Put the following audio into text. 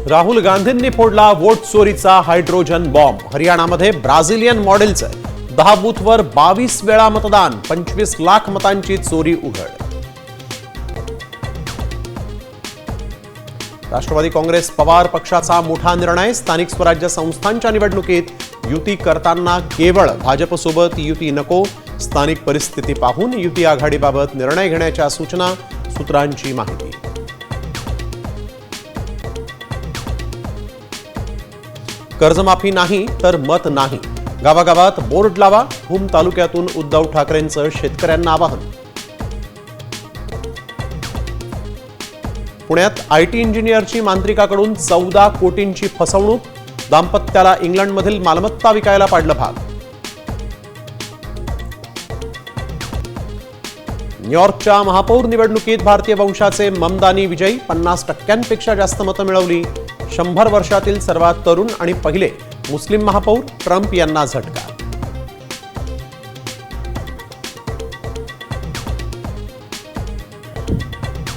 राहुल गांधींनी फोडला वोट चोरीचा हायड्रोजन बॉम्ब। हरियाणामध्ये ब्राझिलियन मॉडेलचं 10 बूथवर 22 वेळा मतदान, 25 लाख मतांची चोरी उघड। राष्ट्रवादी काँग्रेस पवार पक्षाचा मोठा निर्णय। स्थानिक स्वराज्य संस्थांच्या निवडणुकीत युती करताना केवळ भाजपसोबत युती नको, स्थानिक परिस्थिती पाहून युती आघाडीबाबत निर्णय घेण्याच्या सूचना, सूत्रांची माहिती। कर्जमाफी नाही तर मत नाही, गावागावात बोर्ड लावा। भूम तालुक्यातून उद्धव ठाकरेंचं शेतकऱ्यांना आवाहन। पुण्यात आयटी इंजिनियरची मांत्रिकाकडून 14 कोटींची फसवणूक, दाम्पत्याला इंग्लंडमधील मालमत्ता विकायला पाडलं भाग। न्यूयॉर्कच्या महापौर निवडणुकीत भारतीय वंशाचे ममदानी विजयी, 50% जास्त मतं मिळवली। 100 वर्षातील सर्वात तरुण आणि पहिले मुस्लिम महापौर, ट्रम्प यांना झटका।